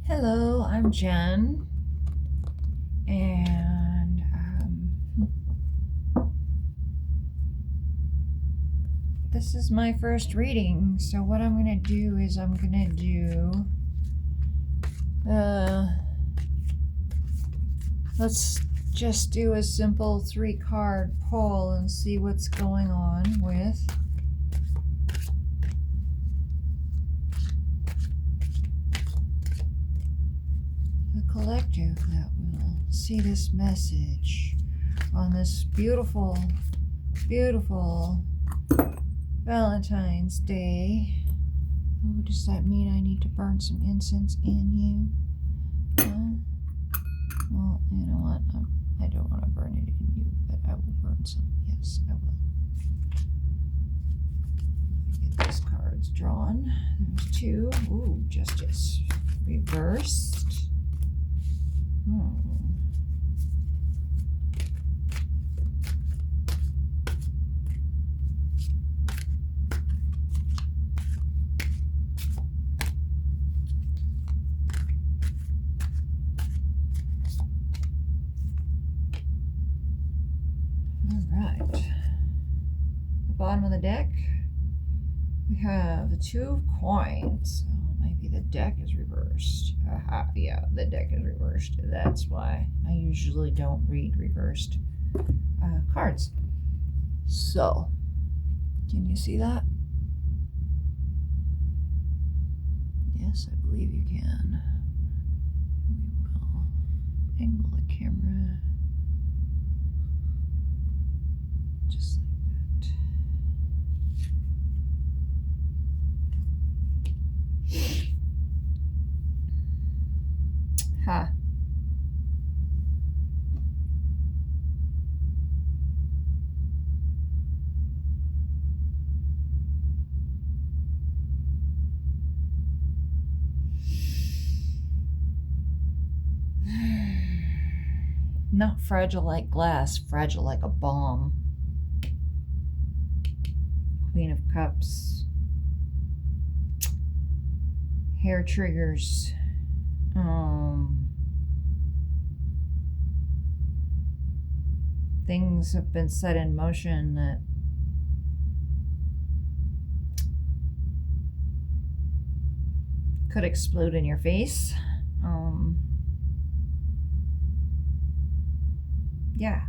Hello, I'm Jen, and this is my first reading. So what I'm gonna do is let's just do a simple 3-card pull and see what's going on with the collective that will see this message on this beautiful, beautiful Valentine's Day. Oh, does that mean I need to burn some incense in you? Well, you know what? I don't want to burn it in you, but I will burn some. Yes, I will. Let me get these cards drawn. There's 2. Ooh, Justice. Reversed. Alright. The bottom of the deck, we have the 2 of coins. So maybe the deck is reversed. Aha, yeah, the deck is reversed. That's why I usually don't read reversed cards. So, can you see that? Yes, I believe you can. We will angle the camera just like that. Ha. Not fragile like glass, fragile like a bomb. Queen of Cups. Hair triggers. Things have been set in motion that could explode in your face. Yeah,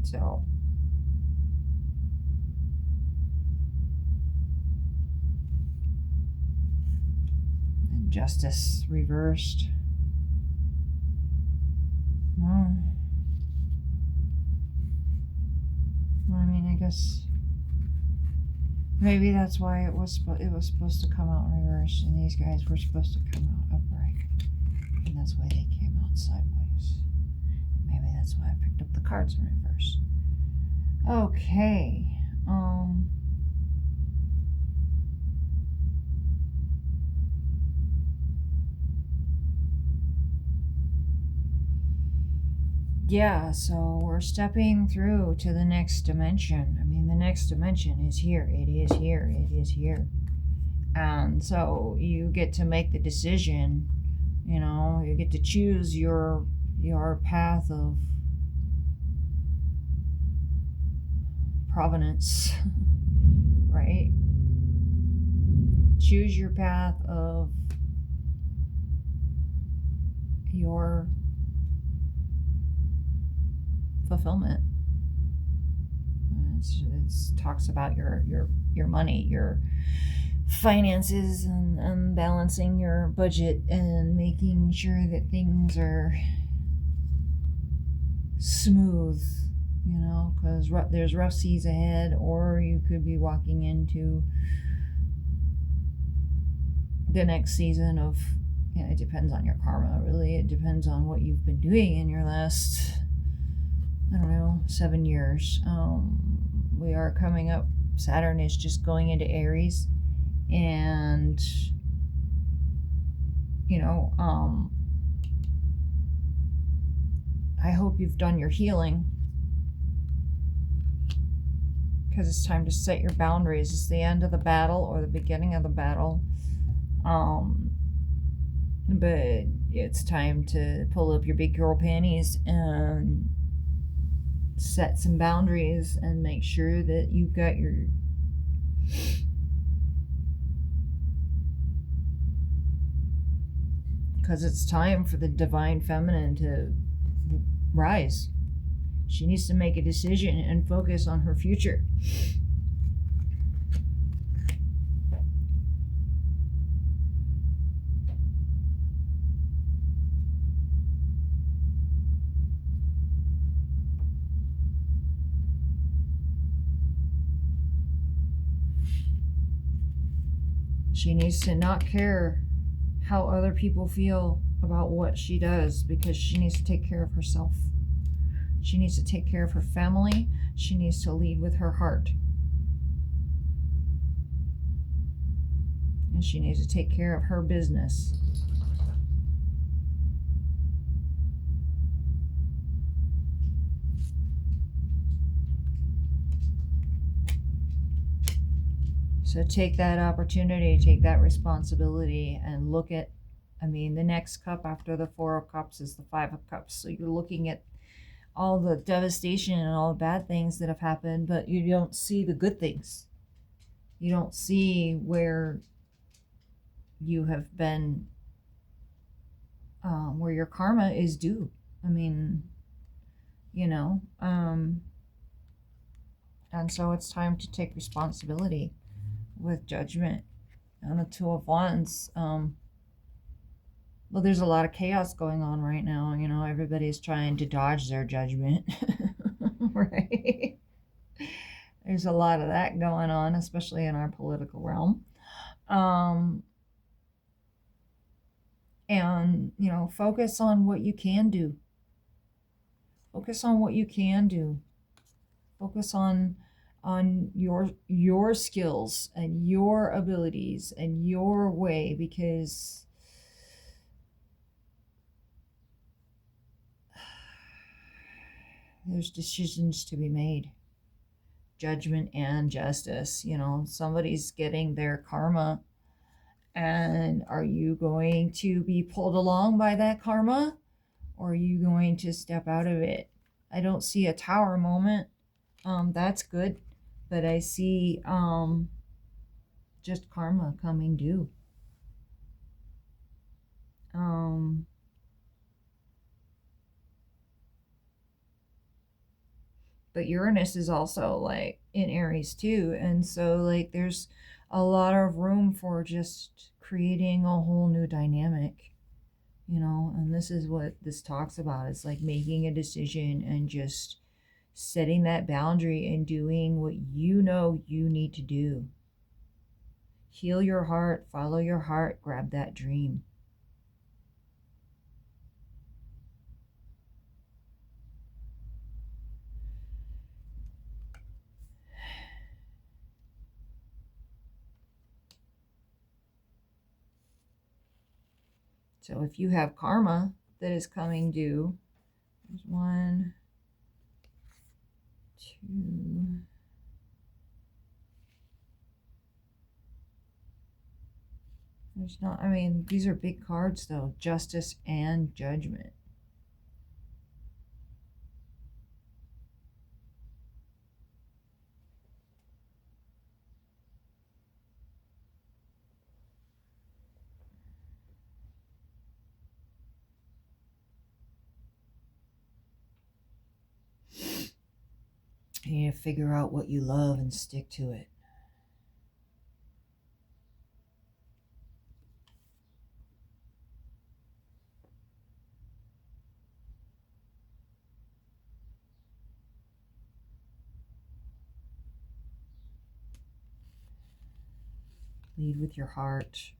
so and Justice reversed. I mean, I guess maybe that's why it was supposed to come out reversed, and these guys were supposed to come out upright, and that's why they came out sideways. Maybe that's why I picked up the cards in reverse. Okay. Yeah, so we're stepping through to the next dimension. I mean, the next dimension is here. It is here. It is here. And so you get to make the decision, you know, you get to choose your path of provenance, right? Choose your path of your fulfillment. It talks about your money, your finances, and balancing your budget and making sure that things are smooth, you know, because there's rough seas ahead, or you could be walking into the next season of, you know, it depends on your karma, really. It depends on what you've been doing in your last, I don't know, 7 years. We are coming up, Saturn is just going into Aries, and, you know, I hope you've done your healing, because it's time to set your boundaries. It's the end of the battle or the beginning of the battle. But It's time to pull up your big girl panties and set some boundaries and make sure that you've got your because it's time for the divine feminine to rise. She needs to make a decision and focus on her future. She needs to not care how other people feel about what she does, because she needs to take care of herself. She needs to take care of her family. She needs to lead with her heart. And she needs to take care of her business. So take that opportunity, take that responsibility, and look at, the next cup after the Four of Cups is the Five of Cups. So you're looking at all the devastation and all the bad things that have happened, but you don't see the good things. You don't see where you have been, where your karma is due. And so it's time to take responsibility with Judgment. And the Two of Wands, well, there's a lot of chaos going on right now. Everybody's trying to dodge their judgment, right? There's a lot of that going on, especially in our political realm. And, focus on what you can do. Focus on what you can do. Focus on your skills and your abilities and your way, because there's decisions to be made. Judgment and justice. Somebody's getting their karma, and are you going to be pulled along by that karma, or are you going to step out of it? I don't see a Tower moment. That's good, but I see just karma coming due. But Uranus is also like in Aries too, and so like there's a lot of room for just creating a whole new dynamic, and this is what this talks about. It's like making a decision and just setting that boundary and doing what you need to do. Heal your heart, follow your heart, grab that dream. So if you have karma that is coming due, there's 1, 2, there's not, these are big cards though, Justice and Judgment. You need to figure out what you love and stick to it. Lead with your heart.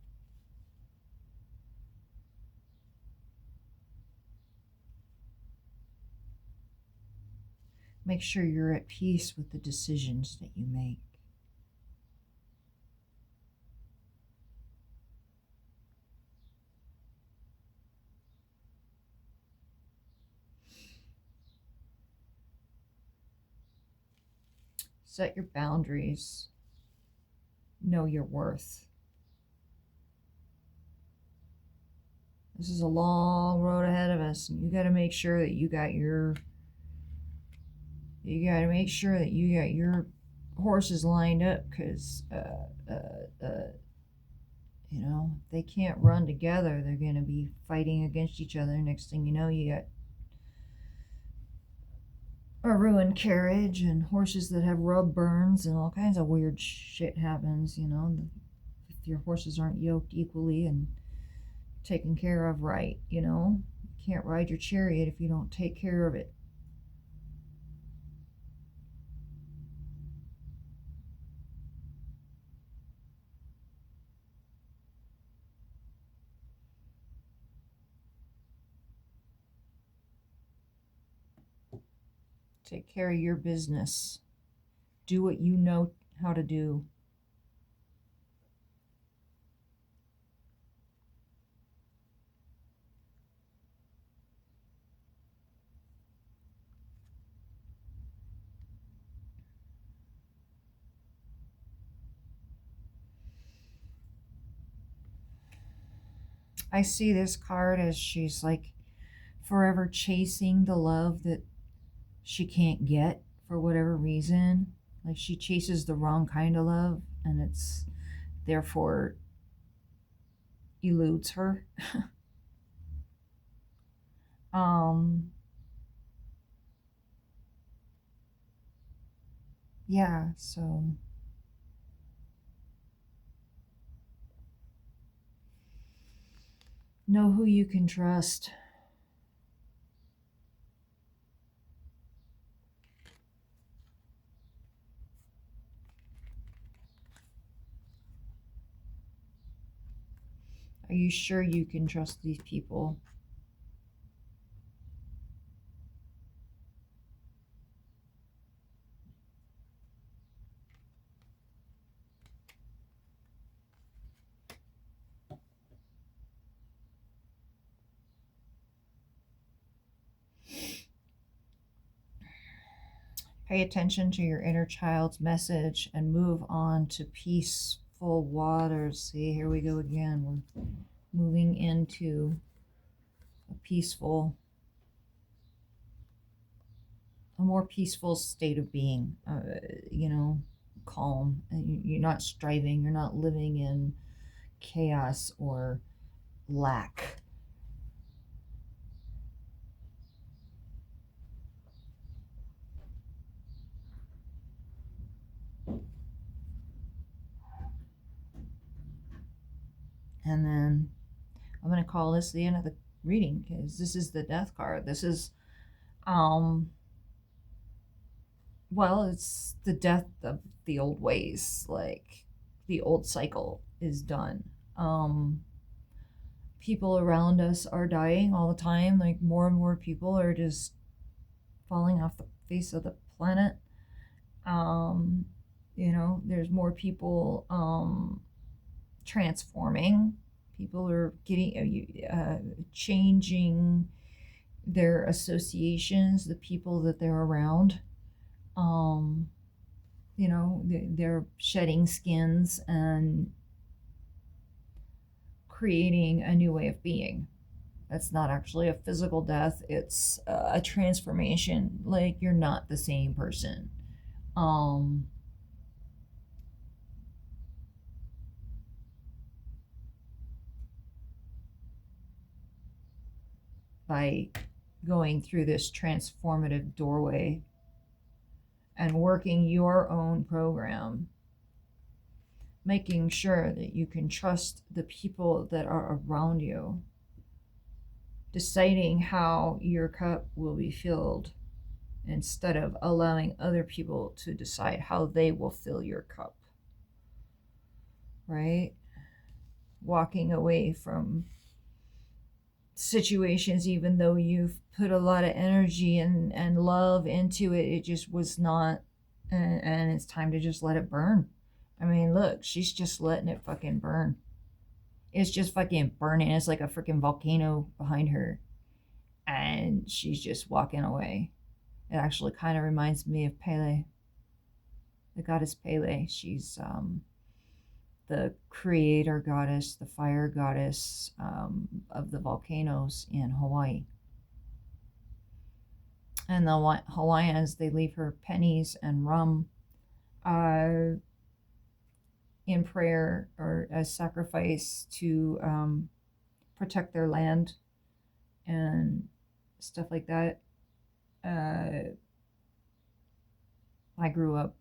Make sure you're at peace with the decisions that you make. Set your boundaries. Know your worth. This is a long road ahead of us, and you got to make sure that you got your horses lined up, because they can't run together. They're going to be fighting against each other. Next thing you know, you got a ruined carriage and horses that have rub burns, and all kinds of weird shit happens, if your horses aren't yoked equally and taken care of right. You can't ride your chariot if you don't take care of it. Take care of your business. Do what you know how to do. I see this card as she's like forever chasing the love that she can't get for whatever reason. Like she chases the wrong kind of love, and it's therefore eludes her. um yeah, so know who you can trust. Are you sure you can trust these people? Pay attention to your inner child's message and move on to peaceful waters. See, here we go again. We're moving into a more peaceful state of being, calm. You're not striving, you're not living in chaos or lack. And then I'm going to call this the end of the reading, because this is the death card. This is it's the death of the old ways. Like the old cycle is done. People around us are dying all the time. Like more and more people are just falling off the face of the planet. There's more people transforming. People are getting changing their associations, the people that they're around. They're shedding skins and creating a new way of being. That's not actually a physical death, it's a transformation. Like you're not the same person. By going through this transformative doorway and working your own program, making sure that you can trust the people that are around you, deciding how your cup will be filled instead of allowing other people to decide how they will fill your cup, right? Walking away from situations, even though you've put a lot of energy and love into it, it just was not, and it's time to just let it burn. I mean, look, she's just letting it fucking burn. It's just fucking burning. It's like a freaking volcano behind her, and she's just walking away. It actually kind of reminds me of Pele, the goddess Pele. She's the creator goddess, the fire goddess of the volcanoes in Hawaii. And the Hawaiians, they leave her pennies and rum in prayer or as sacrifice to protect their land and stuff like that. I grew up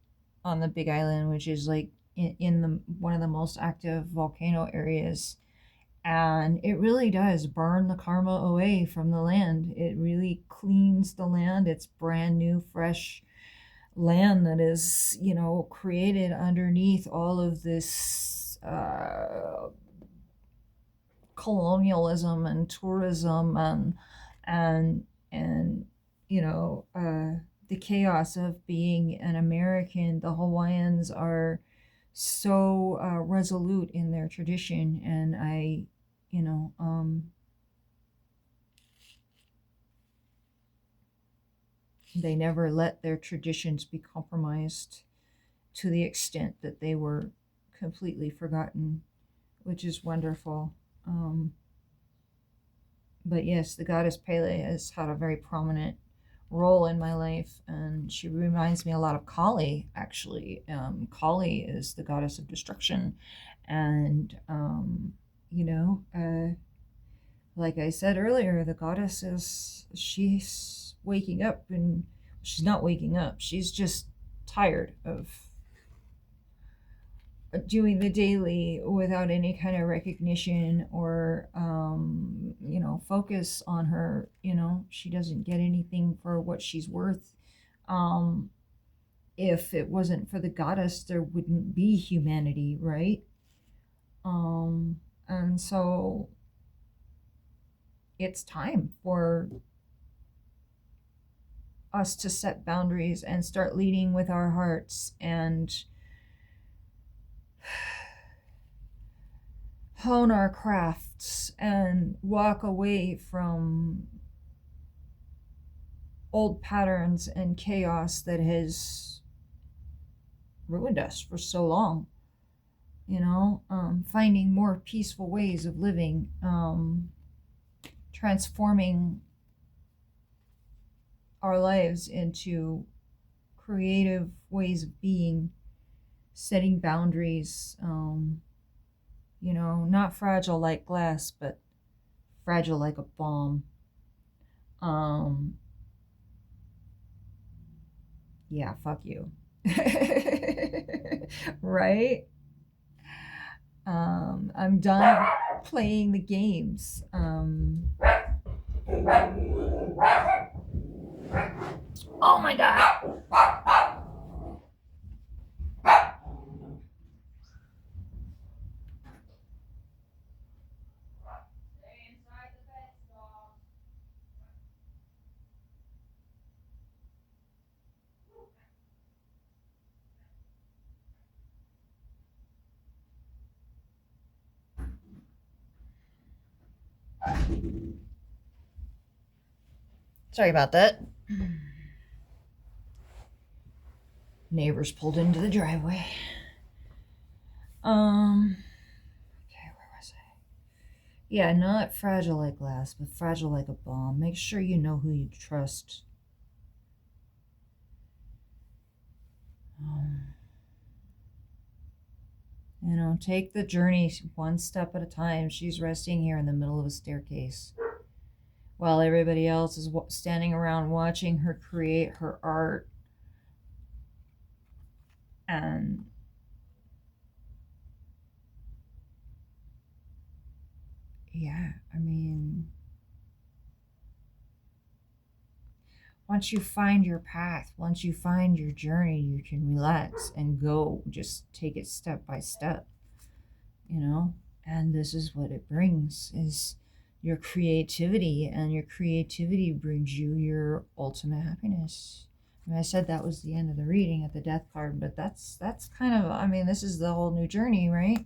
on the Big Island, which is like in the one of the most active volcano areas, and it really does burn the karma away from the land. It really cleans the land. It's brand new, fresh land that is, created underneath all of this colonialism and tourism and the chaos of being an American. The Hawaiians are so resolute in their tradition, and they never let their traditions be compromised to the extent that they were completely forgotten, which is wonderful. But yes, the goddess Pele has had a very prominent role in my life, and she reminds me a lot of Kali, actually. Kali is the goddess of destruction, and like I said earlier, the goddess she's waking up, and she's not waking up, she's just tired of doing the daily without any kind of recognition or focus on her. She doesn't get anything for what she's worth. If it wasn't for the goddess, there wouldn't be humanity, right? And so it's time for us to set boundaries and start leading with our hearts and hone our crafts and walk away from old patterns and chaos that has ruined us for so long. Finding more peaceful ways of living, transforming our lives into creative ways of being, setting boundaries, not fragile like glass, but fragile like a bomb. Yeah, fuck you. Right? I'm done playing the games. Oh my god. Sorry about that. Neighbors pulled into the driveway. Okay, where was I? Yeah, not fragile like glass, but fragile like a bomb. Make sure you know who you trust. Take the journey one step at a time. She's resting here in the middle of a staircase while everybody else is standing around watching her create her art. And yeah, once you find your path, once you find your journey, you can relax and go, just take it step by step, and this is what it brings, is your creativity, and your creativity brings you your ultimate happiness. I said that was the end of the reading at the death card, but that's kind of, this is the whole new journey, right?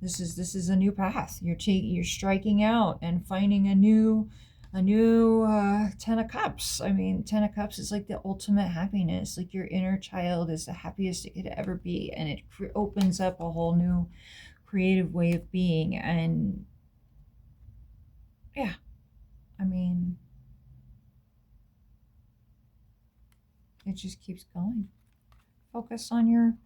This is a new path. You're striking out and finding a new 10 of cups. 10 of cups is like the ultimate happiness. Like your inner child is the happiest it could ever be, and it opens up a whole new creative way of being. And yeah, I mean, it just keeps going. Focus on your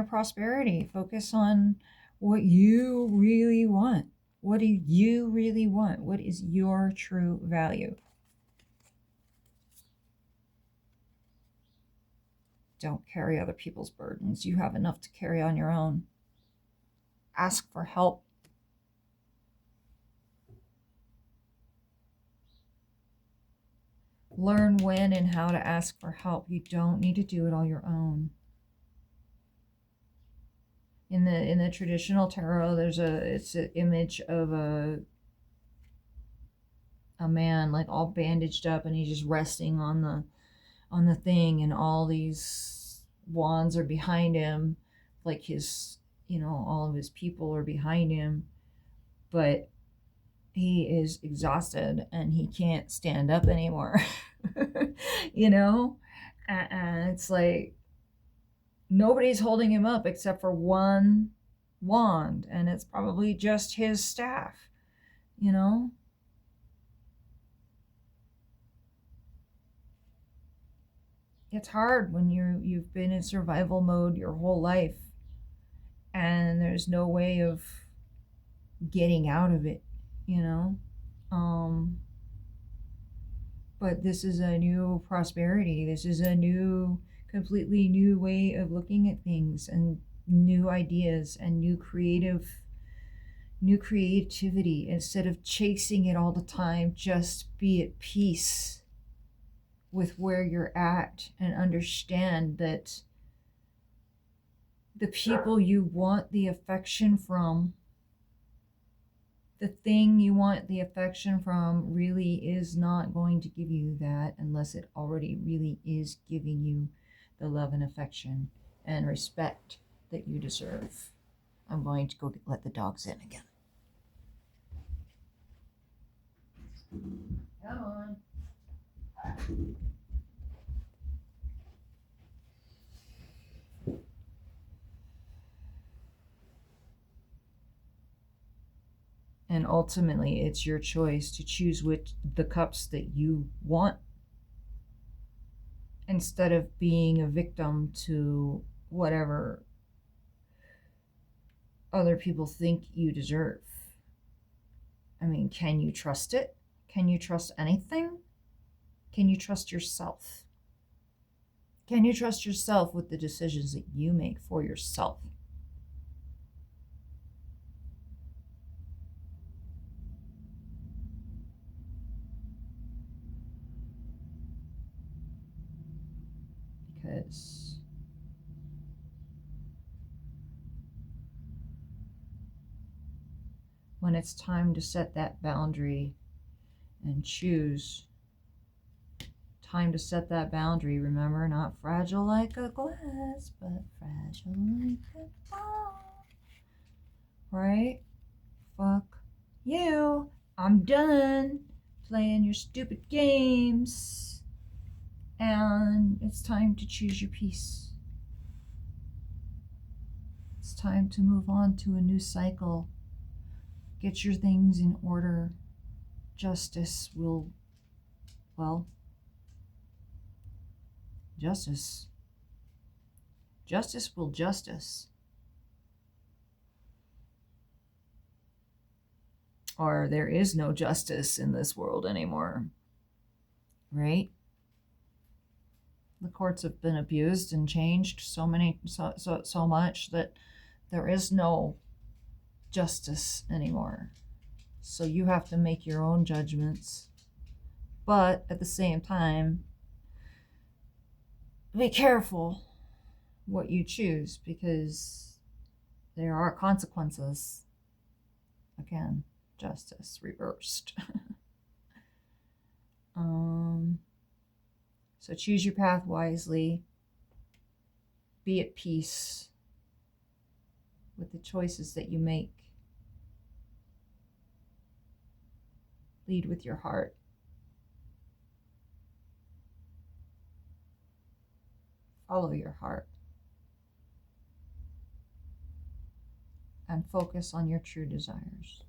prosperity. Focus on what you really want. What do you really want? What is your true value? Don't carry other people's burdens. You have enough to carry on your own. Ask for help. Learn when and how to ask for help. You don't need to do it all your own. In the traditional tarot, it's an image of a man like all bandaged up, and he's just resting on the thing, and all these wands are behind him, like his, all of his people are behind him, but he is exhausted and he can't stand up anymore. you know and it's like nobody's holding him up except for one wand, and it's probably just his staff. you know it's hard when you've been in survival mode your whole life, and there's no way of getting out of it. you know um but this is a new prosperity. This is a completely new way of looking at things, and new ideas, and new creativity. Instead of chasing it all the time, just be at peace with where you're at, and understand that the people you want the affection from, the thing you want the affection from, really is not going to give you that unless it already really is giving you the love and affection and respect that you deserve. I'm going to go let the dogs in again. Come on. And ultimately, it's your choice to choose the cups that you want, instead of being a victim to whatever other people think you deserve. I mean, can you trust it? Can you trust anything? Can you trust yourself? Can you trust yourself with the decisions that you make for yourself? Because when it's time to set that boundary and choose, time to set that boundary, remember, not fragile like a glass, but fragile like a ball. Right? Fuck you. I'm done playing your stupid games. And it's time to choose your peace. It's time to move on to a new cycle. Get your things in order. Justice will, well, justice will justice. Or there is no justice in this world anymore. Right? The courts have been abused and changed so much that there is no justice anymore. So you have to make your own judgments. But at the same time, be careful what you choose, because there are consequences. Again, justice reversed. So choose your path wisely. Be at peace with the choices that you make. Lead with your heart. Follow your heart. and focus on your true desires.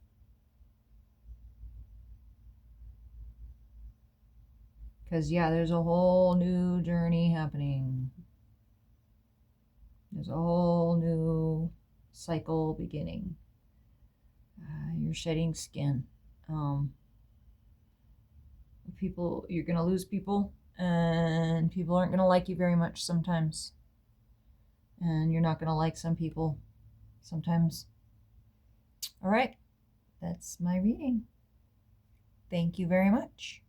Because, yeah, there's a whole new journey happening. There's a whole new cycle beginning. You're shedding skin. People, you're going to lose people, and people aren't going to like you very much sometimes. And you're not going to like some people sometimes. All right, that's my reading. Thank you very much.